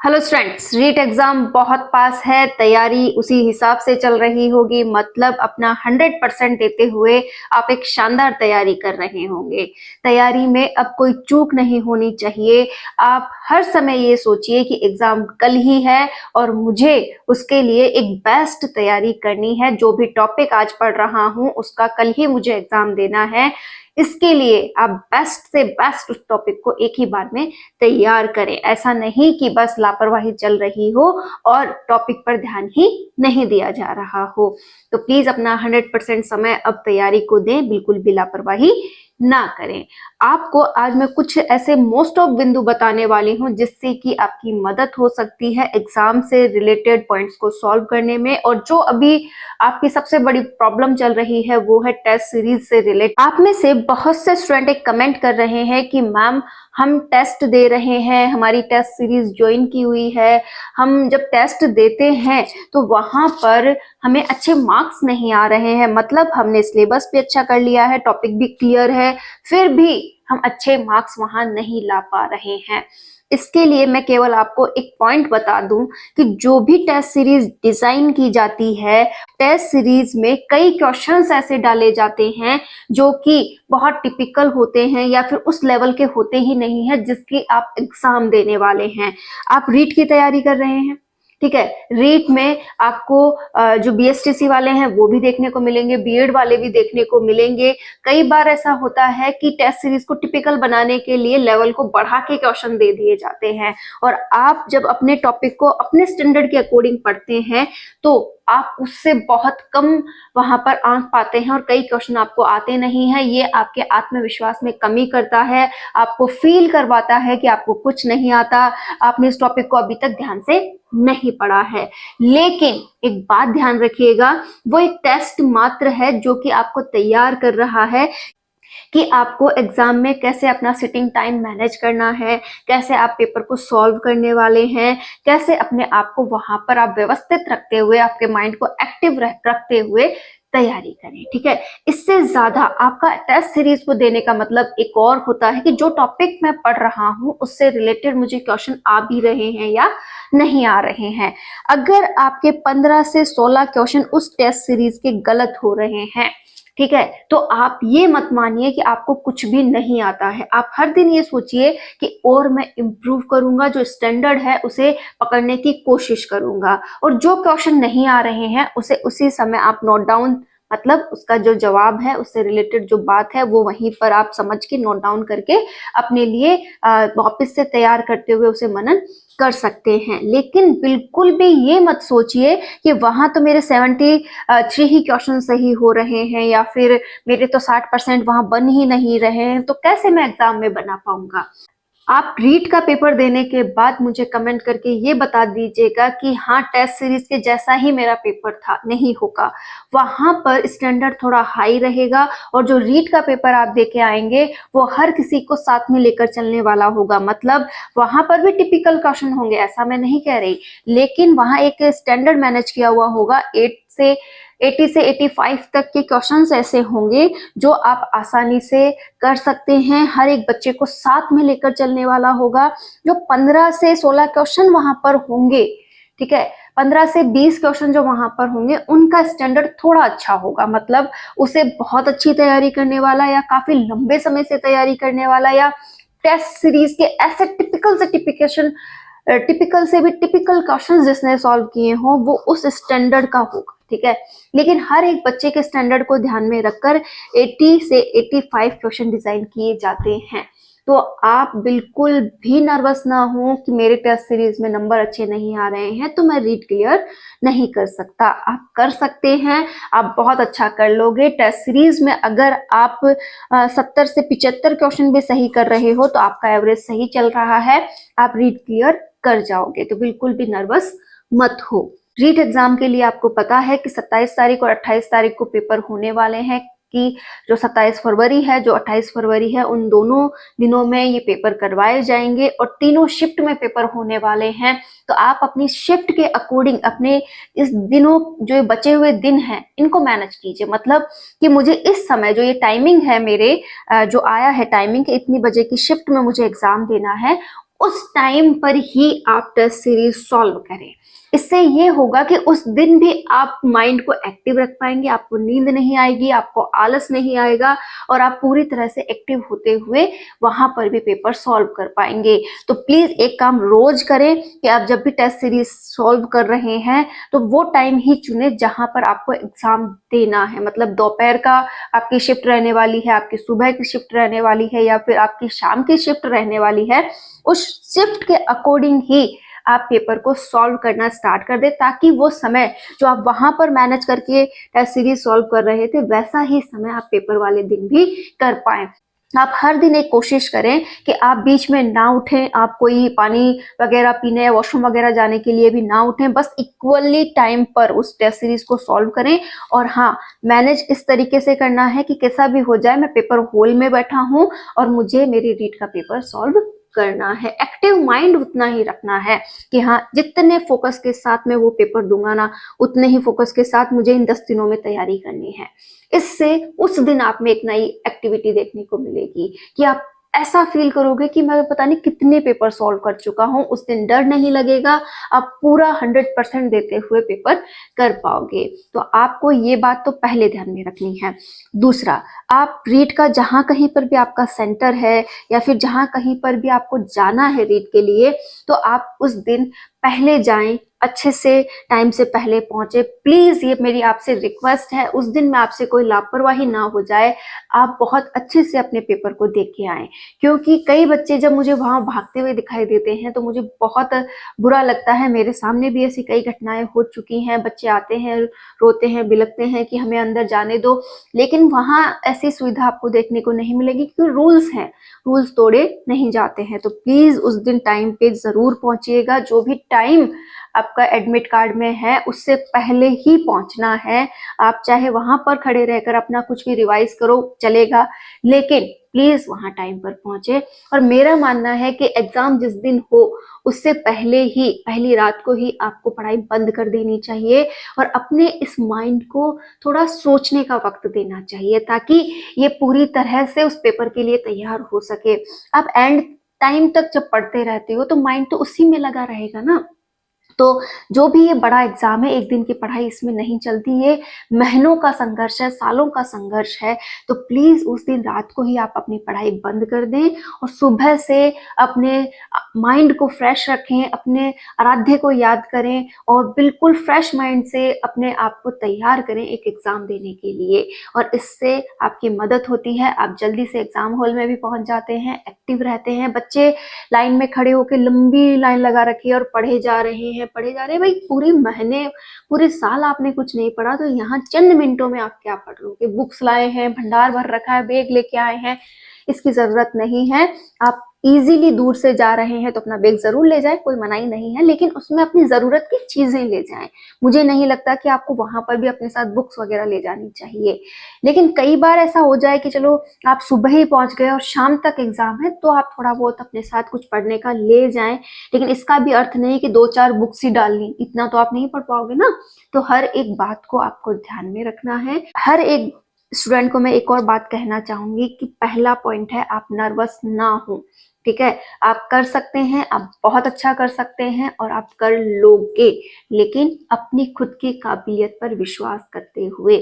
Hello students, REET exam बहुत पास है। तैयारी उसी हिसाब से चल रही होगी, मतलब अपना 100% देते हुए आप एक शानदार तैयारी कर रहे होंगे। तैयारी में अब कोई चूक नहीं होनी चाहिए। आप हर समय ये सोचिए कि एग्जाम कल ही है और मुझे उसके लिए एक बेस्ट तैयारी करनी है। जो भी टॉपिक आज पढ़ रहा हूँ उसका कल ही मुझे एग्जाम देना है। इसके लिए आप बेस्ट से बेस्ट उस टॉपिक को एक ही बार में तैयार करें। ऐसा नहीं कि बस लापरवाही चल रही हो और टॉपिक पर ध्यान ही नहीं दिया जा रहा हो। तो प्लीज अपना 100% समय अब तैयारी को दें, बिल्कुल भी लापरवाही ना करें। आपको आज मैं कुछ ऐसे मोस्ट ऑफ बिंदु बताने वाली हूं जिससे कि आपकी मदद हो सकती है एग्जाम से रिलेटेड पॉइंट्स को सॉल्व करने में। और जो अभी आपकी सबसे बड़ी प्रॉब्लम चल रही है वो है टेस्ट सीरीज से रिलेटेड। आप में से बहुत से स्टूडेंट एक कमेंट कर रहे हैं कि मैम हम टेस्ट दे रहे हैं, हमारी टेस्ट सीरीज ज्वाइन की हुई है, हम जब टेस्ट देते हैं तो वहां पर हमें अच्छे मार्क्स नहीं आ रहे हैं। मतलब हमने सिलेबस भी अच्छा कर लिया है, टॉपिक भी क्लियर है, फिर भी हम अच्छे मार्क्स वहां नहीं ला पा रहे हैं। इसके लिए मैं केवल आपको एक पॉइंट बता दूं कि जो भी टेस्ट सीरीज डिजाइन की जाती है, टेस्ट सीरीज में कई क्वेश्चंस ऐसे डाले जाते हैं जो कि बहुत टिपिकल होते हैं या फिर उस लेवल के होते ही नहीं है जिसकी आप एग्जाम देने वाले हैं। आप रीट की तैयारी कर रहे हैं, ठीक है। रीट में आपको जो बीएसटीसी वाले हैं वो भी देखने को मिलेंगे, बीएड वाले भी देखने को मिलेंगे। कई बार ऐसा होता है कि टेस्ट सीरीज को टिपिकल बनाने के लिए लेवल को बढ़ा के क्वेश्चन दे दिए जाते हैं और आप जब अपने टॉपिक को अपने स्टैंडर्ड के अकॉर्डिंग पढ़ते हैं तो आप उससे बहुत कम वहां पर आंक पाते हैं और कई क्वेश्चन आपको आते नहीं है। ये आपके आत्मविश्वास में कमी करता है, आपको फील करवाता है कि आपको कुछ नहीं आता, आपने इस टॉपिक को अभी तक ध्यान से नहीं पढ़ा है। लेकिन एक बात ध्यान रखिएगा, वो एक टेस्ट मात्र है जो कि आपको तैयार कर रहा है कि आपको एग्जाम में कैसे अपना सिटिंग टाइम मैनेज करना है, कैसे आप पेपर को सॉल्व करने वाले हैं, कैसे अपने आप को वहां पर आप व्यवस्थित रखते हुए, आपके माइंड को एक्टिव रखते हुए तैयारी करें, ठीक है। इससे ज्यादा आपका टेस्ट सीरीज को देने का मतलब एक और होता है कि जो टॉपिक मैं पढ़ रहा हूं उससे रिलेटेड मुझे क्वेश्चन आ भी रहे हैं या नहीं आ रहे हैं। अगर आपके 15 से 16 क्वेश्चन उस टेस्ट सीरीज के गलत हो रहे हैं, ठीक है, तो आप ये मत मानिए कि आपको कुछ भी नहीं आता है। आप हर दिन ये सोचिए कि और मैं इम्प्रूव करूंगा, जो स्टैंडर्ड है उसे पकड़ने की कोशिश करूंगा और जो क्वेश्चन नहीं आ रहे हैं उसे उसी समय आप नोट डाउन, मतलब उसका जो जवाब है उससे रिलेटेड जो बात है वो वहीं पर आप समझ के नोट डाउन करके अपने लिए वापस से तैयार करते हुए उसे मनन कर सकते हैं। लेकिन बिल्कुल भी ये मत सोचिए कि वहां तो मेरे 73 ही क्वेश्चन सही हो रहे हैं या फिर मेरे तो 60% वहां बन ही नहीं रहे हैं, तो कैसे मैं एग्जाम में बना पाऊंगा। आप रीट का पेपर देने के बाद मुझे कमेंट करके ये बता दीजिएगा कि हाँ टेस्ट सीरीज के जैसा ही मेरा पेपर था। नहीं होगा, वहां पर स्टैंडर्ड थोड़ा हाई रहेगा और जो रीट का पेपर आप दे के आएंगे वो हर किसी को साथ में लेकर चलने वाला होगा। मतलब वहां पर भी टिपिकल क्वेश्चन होंगे, ऐसा मैं नहीं कह रही, लेकिन वहां एक स्टैंडर्ड मैनेज किया हुआ होगा। 80 से 85 तक के क्वेश्चंस ऐसे होंगे जो आप आसानी से कर सकते हैं। हर एक बच्चे को साथ में लेकर चलने वाला होगा। जो 15 से 16 क्वेश्चन वहां पर होंगे, ठीक है, 15 से 20 क्वेश्चन जो वहां पर होंगे उनका स्टैंडर्ड थोड़ा अच्छा होगा। मतलब उसे बहुत अच्छी तैयारी करने वाला या काफी लंबे समय से तैयारी करने वाला या टेस्ट सीरीज के ऐसे टिपिकल से भी टिपिकल क्वेश्चंस जिसने सॉल्व किए हो वो उस स्टैंडर्ड का होगा, ठीक है। लेकिन हर एक बच्चे के स्टैंडर्ड को ध्यान में रखकर 80 से 85 क्वेश्चन डिजाइन किए जाते हैं। तो आप बिल्कुल भी नर्वस ना हो कि मेरे टेस्ट सीरीज में नंबर अच्छे नहीं आ रहे हैं तो मैं रीड क्लियर नहीं कर सकता। आप कर सकते हैं, आप बहुत अच्छा कर लोगे। टेस्ट सीरीज में अगर आप 70 से 75 क्वेश्चन भी सही कर रहे हो तो आपका एवरेज सही चल रहा है, आप रीड क्लियर कर जाओगे। तो बिल्कुल भी नर्वस मत हो। रीट एग्जाम के लिए आपको पता है कि 27 तारीख और 28 तारीख को पेपर होने वाले हैं, कि जो 27 फरवरी है, जो 28 फरवरी है, उन दोनों दिनों में ये पेपर करवाए जाएंगे और तीनों शिफ्ट में पेपर होने वाले हैं। तो आप अपनी शिफ्ट के अकॉर्डिंग अपने इस दिनों जो बचे हुए दिन हैं इनको मैनेज कीजिए। मतलब कि मुझे इस समय जो ये टाइमिंग है मेरे जो आया है टाइमिंग, इतनी बजे की शिफ्ट में मुझे एग्जाम देना है, उस टाइम पर ही आप टेस्ट सीरीज सॉल्व करें। इससे ये होगा कि उस दिन भी आप माइंड को एक्टिव रख पाएंगे, आपको नींद नहीं आएगी, आपको आलस नहीं आएगा और आप पूरी तरह से एक्टिव होते हुए वहां पर भी पेपर सॉल्व कर पाएंगे। तो प्लीज एक काम रोज करें कि आप जब भी टेस्ट सीरीज सॉल्व कर रहे हैं तो वो टाइम ही चुने जहां पर आपको एग्जाम देना है। मतलब दोपहर का आपकी शिफ्ट रहने वाली है, आपकी सुबह की शिफ्ट रहने वाली है या फिर आपकी शाम की शिफ्ट रहने वाली है, उस शिफ्ट के अकॉर्डिंग ही आप पेपर को सॉल्व करना स्टार्ट कर दे, ताकि वो समय जो आप वहां पर मैनेज करके टेस्ट सीरीज सॉल्व कर रहे थे वैसा ही समय आप पेपर वाले दिन भी कर पाए। आप हर दिन एक कोशिश करें कि आप बीच में ना उठें, आप कोई पानी वगैरह पीने या वॉशरूम वगैरह जाने के लिए भी ना उठें, बस इक्वली टाइम पर उस टेस्ट सीरीज को सॉल्व करें। और हाँ, मैनेज इस तरीके से करना है कि कैसा भी हो जाए मैं पेपर हॉल में बैठा हूं और मुझे मेरी रीट का पेपर सॉल्व करना है। एक्टिव माइंड उतना ही रखना है कि हाँ, जितने फोकस के साथ मैं वो पेपर दूंगा ना, उतने ही फोकस के साथ मुझे इन 10 दिनों में तैयारी करनी है। इससे उस दिन आप में एक नई एक्टिविटी देखने को मिलेगी कि आप ऐसा फील करोगे कि मैं पता नहीं कितने पेपर सॉल्व कर चुका हूं। उस दिन डर नहीं लगेगा, आप पूरा 100% देते हुए पेपर कर पाओगे। तो आपको ये बात तो पहले ध्यान में रखनी है। दूसरा, आप रीट का जहां कहीं पर भी आपका सेंटर है या फिर जहां कहीं पर भी आपको जाना है रीट के लिए, तो आप उस दिन पहले जाएं, अच्छे से टाइम से पहले पहुंचे। प्लीज ये मेरी आपसे रिक्वेस्ट है, उस दिन में आपसे कोई लापरवाही ना हो जाए, आप बहुत अच्छे से अपने पेपर को देख के आए। क्योंकि कई बच्चे जब मुझे वहां भागते हुए दिखाई देते हैं तो मुझे बहुत बुरा लगता है। मेरे सामने भी ऐसी कई घटनाएं हो चुकी हैं, बच्चे आते हैं, रोते हैं, बिलखते हैं कि हमें अंदर जाने दो, लेकिन वहां ऐसी सुविधा आपको देखने को नहीं मिलेगी क्योंकि रूल्स हैं, रूल्स तोड़े नहीं जाते हैं। तो प्लीज उस दिन टाइम पे जरूर पहुंचिएगा। जो भी टाइम आपका एडमिट कार्ड में है उससे पहले ही पहुंचना है। आप चाहे वहां पर खड़े रहकर अपना कुछ भी रिवाइज करो, चलेगा, लेकिन प्लीज वहां टाइम पर पहुंचे। और मेरा मानना है कि एग्जाम जिस दिन हो उससे पहले ही, पहली रात को ही आपको पढ़ाई बंद कर देनी चाहिए और अपने इस माइंड को थोड़ा सोचने का वक्त देना चाहिए, ताकि ये पूरी तरह से उस पेपर के लिए तैयार हो सके। आप एंड टाइम तक जब पढ़ते रहते हो तो माइंड तो उसी में लगा रहेगा ना। तो जो भी ये बड़ा एग्जाम है, एक दिन की पढ़ाई इसमें नहीं चलती, ये महीनों का संघर्ष है, सालों का संघर्ष है। तो प्लीज उस दिन रात को ही आप अपनी पढ़ाई बंद कर दें और सुबह से अपने माइंड को फ्रेश रखें, अपने आराध्य को याद करें और बिल्कुल फ्रेश माइंड से अपने आप को तैयार करें एक एग्जाम देने के लिए। और इससे आपकी मदद होती है, आप जल्दी से एग्जाम हॉल में भी पहुंच जाते हैं, एक्टिव रहते हैं। बच्चे लाइन में खड़े होकर लंबी लाइन लगा रखी है और पढ़े जा रहे हैं, पढ़े जा रहे हैं। भाई पूरे महीने, पूरे साल आपने कुछ नहीं पढ़ा तो यहाँ चंद मिनटों में आप क्या पढ़ लोगे। बुक्स लाए हैं, भंडार भर रखा है, बैग लेके आए हैं, इसकी जरूरत नहीं है। आप इजीली दूर से जा रहे हैं तो अपना बैग जरूर ले जाएं, कोई मनाही नहीं है, लेकिन उसमें अपनी जरूरत की चीजें ले जाएं। मुझे नहीं लगता कि आपको वहां पर भी अपने साथ बुक्स वगैरह ले जानी चाहिए। लेकिन कई बार ऐसा हो जाए कि चलो आप सुबह ही पहुंच गए और शाम तक एग्जाम है, तो आप थोड़ा बहुत अपने साथ कुछ पढ़ने का ले जाएं। लेकिन इसका भी अर्थ नहीं कि 2-4 बुक्स ही डालनी, इतना तो आप नहीं पढ़ पाओगे ना। तो हर एक बात को आपको ध्यान में रखना है। हर एक स्टूडेंट को मैं एक और बात कहना चाहूंगी कि पहला पॉइंट है, आप नर्वस ना हो। ठीक है, आप कर सकते हैं, आप बहुत अच्छा कर सकते हैं और आप कर लोगे, लेकिन अपनी खुद की काबिलियत पर विश्वास करते हुए।